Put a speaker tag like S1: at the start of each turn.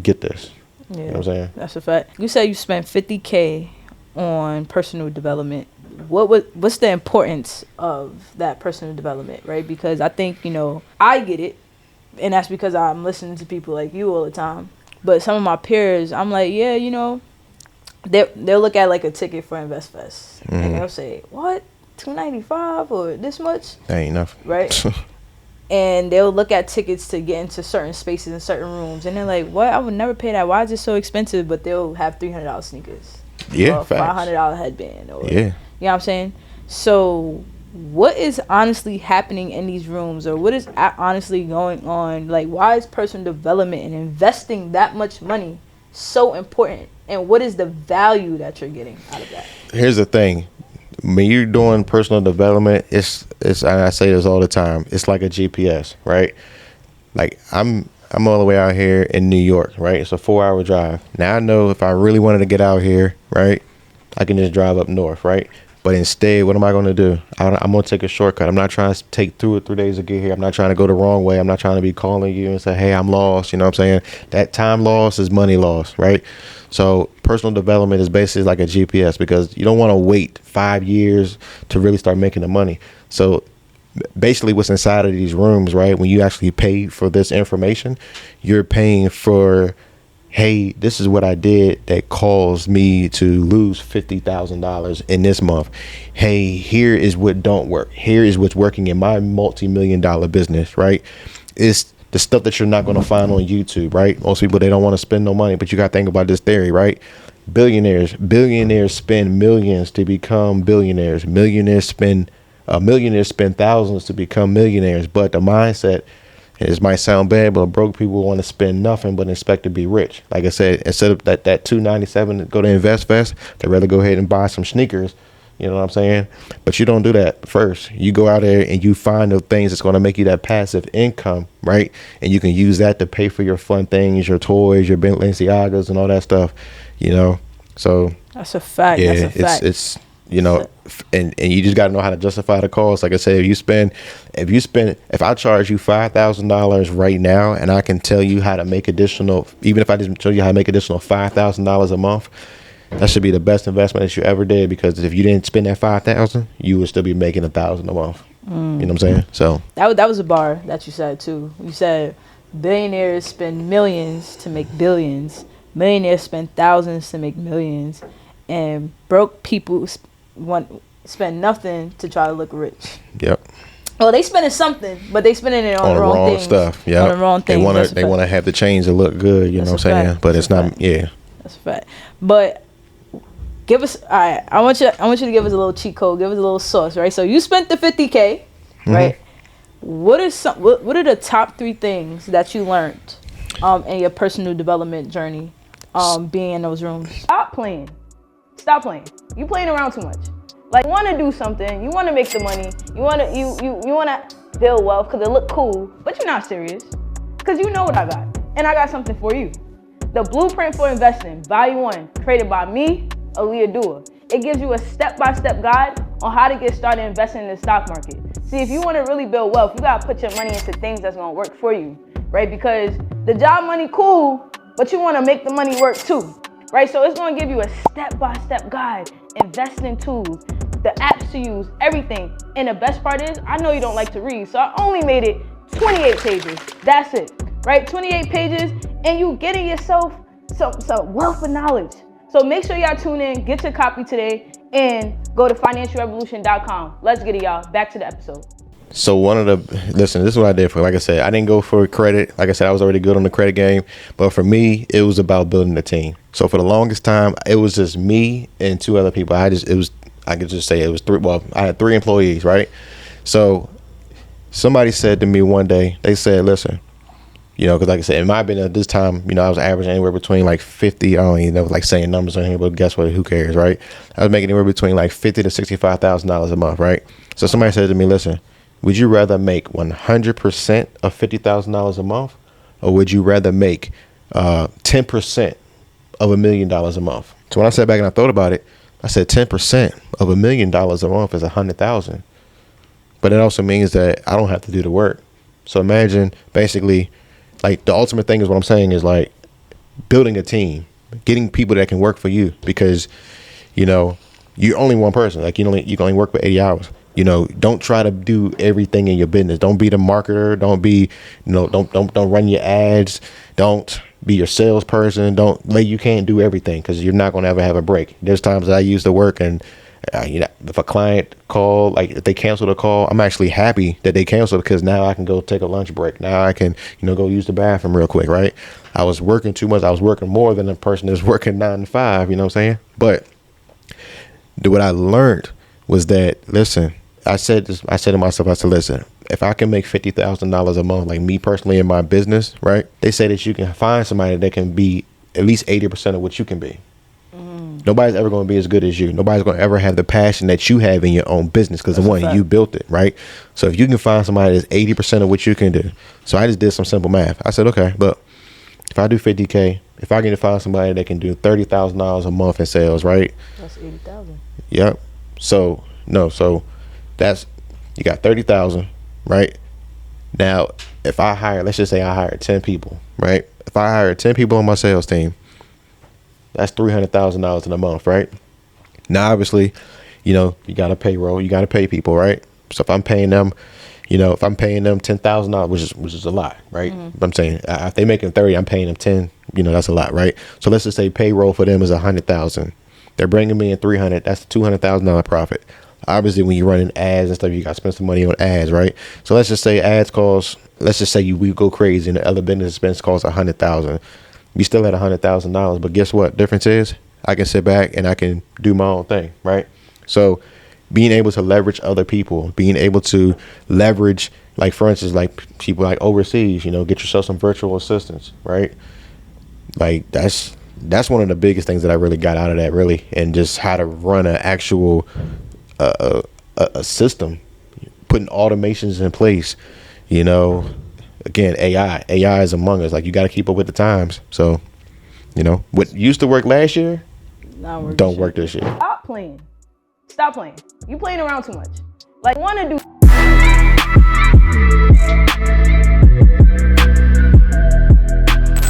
S1: get this.
S2: Yeah,
S1: you know what I'm saying?
S2: That's a fact. You said you spent $50K on personal development. What's the importance of that personal development, right? Because I think, I get it, and that's because I'm listening to people like you all the time. But some of my peers, I'm like, yeah, they'll look at like a ticket for InvestFest, and they'll say, what, $295 or this much?
S1: That ain't enough,
S2: right? And they'll look at tickets to get into certain spaces and certain rooms, and they're like, what? I would never pay that. Why is it so expensive? But they'll have $300 sneakers,
S1: yeah,
S2: or $500 headband, or
S1: yeah.
S2: You know what I'm saying? So what is honestly happening in these rooms, or what is honestly going on? Like, why is personal development and investing that much money so important? And what is the value that you're getting out of that?
S1: Here's the thing. When you're doing personal development, it's I say this all the time. It's like a GPS, right? Like I'm all the way out here in New York, right? It's a 4-hour drive. Now I know if I really wanted to get out here, right, I can just drive up north, right? But instead, what am I going to do? I'm going to take a shortcut. I'm not trying to take 2 or 3 days to get here. I'm not trying to go the wrong way. I'm not trying to be calling you and say, hey, I'm lost. You know what I'm saying? That time loss is money loss, right? So personal development is basically like a GPS, because you don't want to wait 5 years to really start making the money. So basically what's inside of these rooms, right, when you actually pay for this information, you're paying for, hey, this is what I did that caused me to lose $50,000 in this month. Hey, here is what don't work. Here is what's working in my multi-million-dollar business, right? It's the stuff that you're not going to find on YouTube, right? Most people, they don't want to spend no money, but you got to think about this theory, right? Billionaires spend millions to become billionaires. Millionaires spend thousands to become millionaires. But the mindset, it might sound bad, but broke people want to spend nothing but expect to be rich. Like I said, instead of that $297 to go to InvestFest, they'd rather go ahead and buy some sneakers. You know what I'm saying? But you don't do that first. You go out there and you find the things that's going to make you that passive income, right? And you can use that to pay for your fun things, your toys, your Balenciagas and all that stuff, So
S2: that's a fact.
S1: Yeah,
S2: that's a fact.
S1: it's and you just got to know how to justify the cost. Like I said, if I charge you $5,000 right now, and I can tell you how to make additional, even if I just show you how to make additional $5,000 a month, that should be the best investment that you ever did, because if you didn't spend that $5,000, you would still be making $1,000 a month. You know what I'm saying? So
S2: that was a bar that you said too. You said billionaires spend millions to make billions. Millionaires spend thousands to make millions, and broke people spend nothing to try to look rich.
S1: Yep.
S2: Well, they spending something, but they spending it on the wrong things.
S1: Stuff. Yeah.
S2: On the wrong things.
S1: They want to have the change to look good. You know what I'm saying? But it's not. Yeah.
S2: That's a fact. But give us. All right. I want you to give us a little cheat code. Give us a little sauce, right? So you spent the $50K, right? What are the top 3 things that you learned in your personal development journey, being in those rooms? Stop playing. You playing around too much. Like, you want to do something, you want to make the money, you want to build wealth because it look cool, but you're not serious, because you know what I got, and I got something for you. The Blueprint for Investing, Volume 1, created by me, Aaliyah Duah. It gives you a step-by-step guide on how to get started investing in the stock market. See, if you want to really build wealth, you got to put your money into things that's going to work for you, right? Because the job money cool, but you want to make the money work too. Right, so it's going to give you a step-by-step guide, investing tools, the apps to use, everything. And the best part is, I know you don't like to read, so I only made it 28 pages. That's it, right? 28 pages, and you getting yourself some wealth of knowledge. So make sure y'all tune in, get your copy today, and go to financialrevolution.com. Let's get it, y'all. Back to the episode.
S1: So this is what I did for, like I said, I didn't go for credit. Like I said, I was already good on the credit game. But for me, it was about building a team. So for the longest time, it was just me and 2 other people. I could just say it was 3. Well, I had 3 employees, right? So somebody said to me one day, they said, listen, because like I said, it might have been at this time, I was averaging anywhere between like 50. I don't even know, like saying numbers on here, but guess what? Who cares, right? I was making anywhere between like $50,000 to $65,000 a month, right? So somebody said to me, listen, would you rather make 100% of $50,000 a month, or would you rather make 10% of $1 million a month? So when I sat back and I thought about it, I said 10% of $1 million a month is 100,000. But it also means that I don't have to do the work. So imagine basically, like, the ultimate thing is what I'm saying is, like, building a team, getting people that can work for you, because you know you're only one person. Like you can only work for 80 hours. You know, don't try to do everything in your business. Don't be the marketer. Don't be, don't run your ads. Don't be your salesperson. You can't do everything, because you're not going to ever have a break. There's times that I used to work, and if a client call, like if they canceled a call, I'm actually happy that they canceled, because now I can go take a lunch break. Now I can, go use the bathroom real quick, right? I was working too much. I was working more than a person that's working 9 to 5. You know what I'm saying? But what I learned was that, listen, I said to myself, I said, listen, if I can make $50,000 a month, like me personally in my business, right? They say that you can find somebody that can be at least 80% of what you can be. Nobody's ever going to be as good as you. Nobody's going to ever have the passion that you have in your own business, because you built it, right? So if you can find somebody that's 80% of what you can do. So I just did some simple math. I said, okay, look, if I do 50K, if I can find somebody that can do $30,000 a month in sales, right?
S2: That's 80,000.
S1: Yep. So that's, you got 30,000, right? Now, if I hire, let's just say I hired 10 people, right? If I hired 10 people on my sales team, that's $300,000 in a month, right? Now, obviously, you got to payroll, you got to pay people, right? So if I'm paying them, $10,000, which is a lot, right? But I'm saying if they making 30, I'm paying them 10, that's a lot, right? So let's just say payroll for them is 100,000. They're bringing me in 300. That's $200,000 profit. Obviously, when you're running ads and stuff, you got to spend some money on ads, right? So let's just say ads cost, let's just say we go crazy and the other business expense costs 100,000. You still at $100,000, but guess what? Difference is I can sit back and I can do my own thing, right? So being able to leverage other people, being able to leverage, like for instance, like people like overseas, get yourself some virtual assistants, right? Like that's one of the biggest things that I really got out of that, really, and just how to run an actual a system, putting automations in place. Again, AI is among us. Like you got to keep up with the times. So, what used to work last year, don't work this year.
S2: Stop playing. You playing around too much. Like want to do.